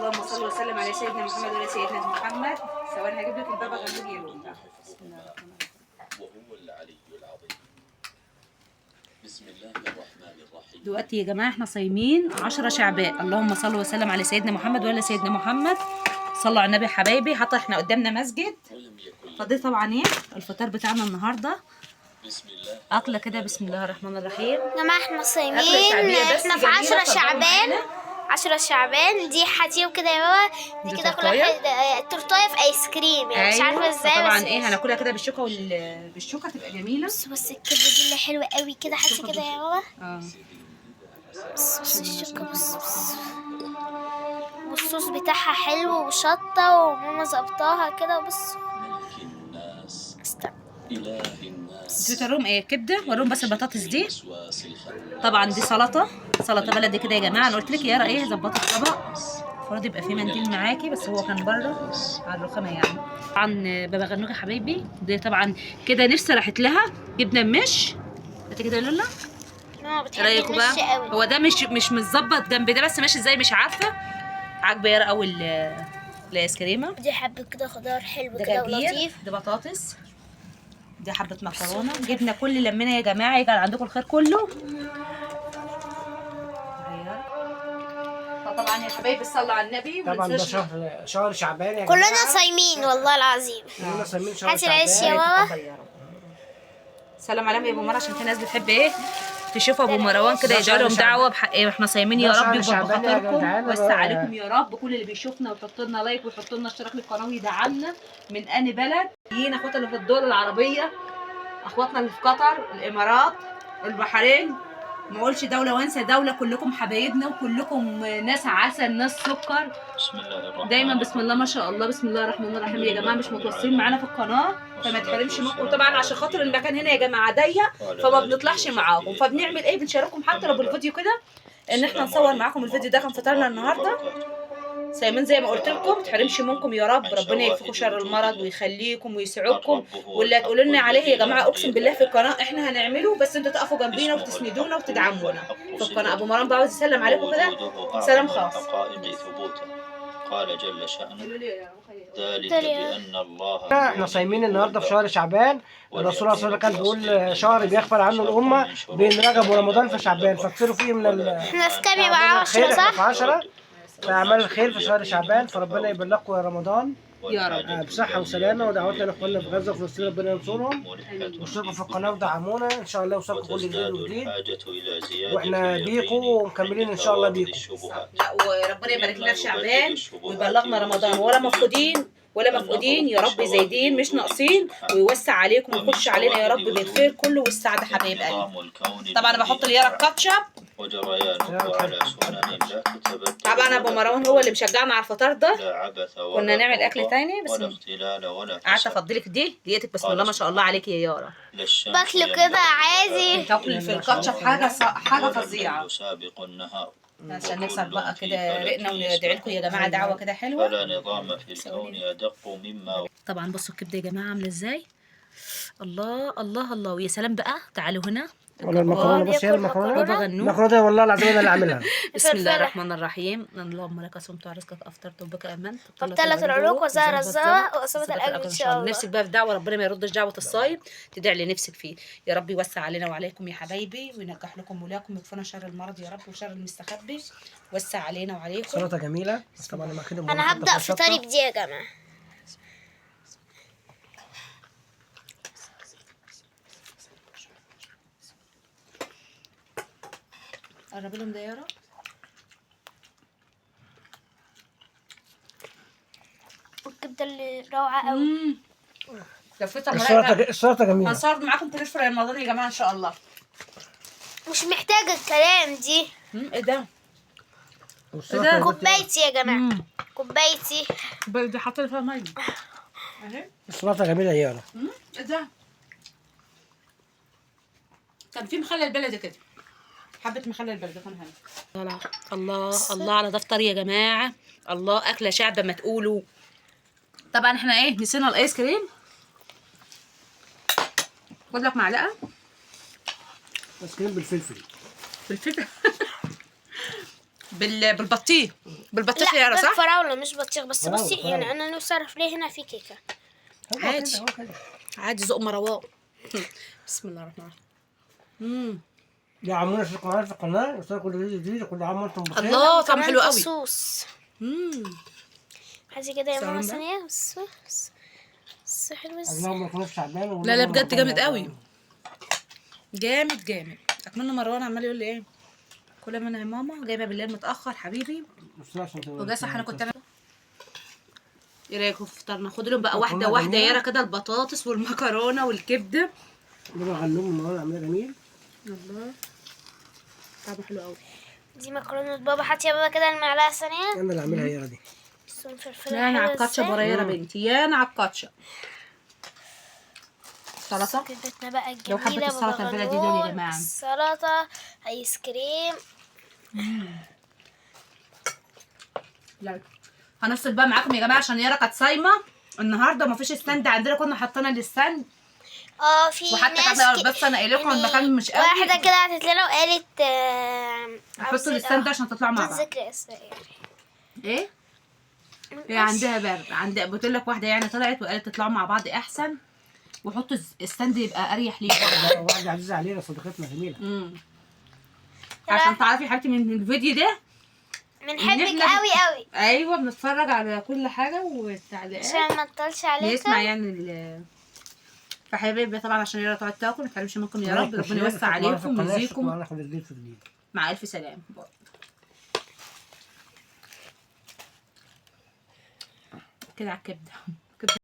اللهم صل وسلم على سيدنا محمد وعلى سيدنا محمد. ثواني هجيب لك البابا غنوج يروح. بسم الله الرحمن الرحيم. وهو العلي العظيم. بسم الله الرحمن الرحيم. دلوقتي يا جماعه احنا صايمين 10 شعبان. اللهم صل وسلم على سيدنا محمد وعلى سيدنا محمد. صلوا على النبي يا حبايبي. حتى احنا قدامنا مسجد. فدي طبعا ايه الفطار بتاعنا النهارده. بسم الله. اكله كده بسم الله الرحمن الرحيم. يا جماعه احنا صايمين، احنا في 10 شعبان. 10 شعبان. دي حتيب كده يا بابا. دي كده كلها تورتايه في ايس كريم، يعني مش عارفه ازاي. طبعا ايه هناكلها كده بالشوكه بالشوكه تبقى جميله. بس الكبده دي اللي حلوه قوي كده، حاسه كده يا بابا. بس الشوكه بص والصوص بتاعها حلو وشطه، وماما ظبطاها كده. بص ملك الناس. إله الناس. انتوا تروم ايه كبده وروم بس البطاطس دي. طبعا دي سلطه بلدي كده يا جماعه. انا قلت لك يا ايه ظبطي الطبق. المفروض يبقى في منديل معاكي، بس هو كان بره على الرخامه يعني. طبعا بابا غنوج يا حبايبي. دي طبعا كده نفسي راحت لها جبنه مش انت كده يا لولا. ماما رايكم بقى هو ده مش متظبط جنب ده، بس ماشي ازاي مش عارفه. عاجبه يا قوي الايس كريمه. دي حبه كده خضار حلو ده كده جرجير، ولطيف. ده بطاطس، دي حبه مكرونه. جبنا كل لمنا يا جماعه، يجعل عندكم الخير كله. فطبعا يا حبايبي صلوا على النبي. طبعا ده شهر شعبان يا جماعه. كلنا صايمين والله العظيم. كلنا صايمين شهر هاتي شعبان. العيش يا بابا. سلام عليكم يا ابو مروان، عشان في ناس بتحب ايه تشوف ابو مروان كده يجعل لهم دعوه بحق ايه. احنا صايمين يا رب يبقى بخاطركم. وسع عليكم يا رب كل اللي بيشوفنا ويحط لنا لايك ويحط لنا اشتراك للقناه ويدعمنا. من اني بلد جينا اخواتنا اللي في الدول العربيه، اخواتنا اللي في قطر، الامارات، البحرين، ما اقولش دوله وانسى دوله. كلكم حبايبنا وكلكم ناس عسل، ناس سكر. بسم الله الرحمن دايما بسم الله ما شاء الله. بسم الله الرحمن الرحيم يا جماعه. مش متواصلين معانا في القناه فما تحرمش منكم. طبعا عشان خاطر المكان هنا يا جماعه ضيق فما بنطلعش معاكم، فبنعمل ايه بنشارككم حتى لو بالفيديو كده ان احنا نصور معاكم الفيديو ده. كان فطارنا النهارده صايمين زي ما قلت لكم. ما تحرمش منكم يا رب. ربنا يكفيكم شر المرض ويخليكم ويسعدكم. واللي هتقولوا لنا عليه يا جماعه اقسم بالله في القناه احنا هنعمله، بس انتوا تقفوا جنبينا وتسندونا وتدعمونا في القناه. ابو مرام بقى عاوز يسلم عليكم كده سلام خاص. قال جل شأنه ذلك بأن الله. احنا صايمين النهارده في شهر شعبان. الرسول صلى الله عليه وسلم كان بيقول شهر بيغفر عنه الامه بين رجب ورمضان في شعبان، فاكثروا فيه من احنا في كام يبقى 10 صح؟ في 10 في اعمال الخير في شهر شعبان. فربنا يبلغكم يا رمضان يا رب بصحه وسلامه. ودعواتنا لاخواننا في غزه وفلسطين ربنا ينصرهم. واشتركوا في القناه ودعمونا ان شاء الله يوصلكم كل جديد وجديد. واحنا بيكم ومكملين ان شاء الله بيكم. لا وربنا يبارك لنا في شعبان ويبلغنا رمضان ولا مفقودين يا رب، زايدين مش ناقصين. ويوسع عليكم ويخش علينا يا رب بالخير كله والسعاده حبايب قلبي. طبعا انا بحط اليارا الكاتشب. طبعا ابو مروان هو اللي مشجعنا على الفطار ده. كنا نعمل اكل تاني بس قعدت افضلك دي لقيتك بسم الله ما شاء الله عليك يا يارا. باكله كده عادي. تاكل في الكاتشب حاجه فظيعه. عشان نكسر بقى كده رقنا وندعي لكم يا جماعه دعوه كده حلوه. فلا نظام في الكون أدق مما. طبعا بصوا الكبده يا جماعه عامله ازاي. الله الله الله. ويا سلام بقى تعالوا هنا. ولا المكرونه. بص هي المكرونه. بابا غنوج المكرونه والله العظيم انا اللي عاملها. بسم الله الرحمن الرحيم. اللهم لك صمت ورزقك افطرت وبك امنت ابتلت العروق وزهر الزهر واصابت الاجر ان شاء الله. نفسك بقى في دعوه ربنا ما يردش دعوه الصايم تدعي اللي نفسك فيه يا رب. يوسع علينا وعليكم يا حبايبي وينجح لكم مولاكم ويكفينا شر المرض يا رب وشر المستخبي. وسع علينا وعليكم. سلطه جميله طبعا. انا هبدا فطاري بدي يا جماعه. قربي لهم دايره. والكبده اللي روعه قوي. السلطه جميله. هنصور معاكم كل في رمضان يا جماعه ان شاء الله. مش محتاجه الكلام دي. ايه ده؟ كوبايتي يا جماعه. كوبايتي دي حاطه فيها ميه اهي. السلطه جميله يا يارا. ايه ده؟ كان في مخلل بلدي كده، حبه مخلل بلدي كان هنا. الله على ده فطار يا جماعه. الله اكله شعب ما تقولوا. طبعا احنا ايه نسينا الايس كريم. خد لك معلقه ايس كريم بالفلفل. بالفلفل بالبطيخ. بالبطيخ يا يارا لا صح؟ بالفراولة مش بطيخ، بس فراولة، بصي فراولة. يعني انا نفسي اعرف ليه هنا في كيكة. هو عادي. كده، هو كده. عادي ذوق مروان. بسم الله الرحمن الرحيم. يا عمونا اشتركوا معانا في القناه، اشتركوا كل فيديو جديد، كل عام وانتم بخير. الله طعم كمان حلو قوي. فصوص. هاتي كده يا سلام ماما بقى. ثانية بس حلو ازاي. اللهم ما يكونش تعبان. لا لا بجد جامد قوي. جامد جامد. اكملنا مروان عمال يقول لي ايه كل ما انا يا ماما جايبه بالليل متاخر حبيبي وجا صح انا كنت ايه رايكم في فطارنا؟ خدوا لهم بقى واحده واحده يارا كده البطاطس والمكرونه والكبده. ده بقى غلوم النهارده عاملاه جميل. الله طعمه حلو قوي. دي مكرونة بابا. هاتي يا بابا كده المعلقة ثانية. انا اللي عاملها هي دي. بس فلفلة يا انا على حلوة الكاتشب ازاي. ورا يارا بنتي، يا انا على الكاتشب. سلطه كفتنا بقى لو حبة الجميلة السلطة بابا البلدي دول يا غنوج، جماعة. السلطة، ايس كريم. لا هنفصل بقى معاكم يا جماعه عشان يارا كانت صايمه النهارده ومفيش ستاند عندنا، كنا حاطينها للستاند في وحتى ناس كانت بس انا قايل لكم يعني المكان مش قوي. واحدة كده عطت لنا وقالت حطوا الستاند عشان تطلعوا مع بعض. ذكر اسمها يعني. ايه؟ هي عندها برد، عندها بتقول لك واحده يعني طلعت وقالت تطلعوا مع بعض احسن وحطوا الستاند يبقى اريح ليكم. واحده عزيزه علينا صديقتنا جميله. عشان تعرفي يا حبيبتي من الفيديو ده بنحبك إحنا قوي قوي ايوه بنتفرج على كل حاجه والتعليقات عشان ما نطلش عليكم. نسمع يعني فحبايبي طبعا عشان يارا تقعد تاكل ما تحرمش منكم يا رب، ربنا يوسع عليكم ويزيكم معانا في جديد في جديد. مع الف سلامه. كده على الكبده.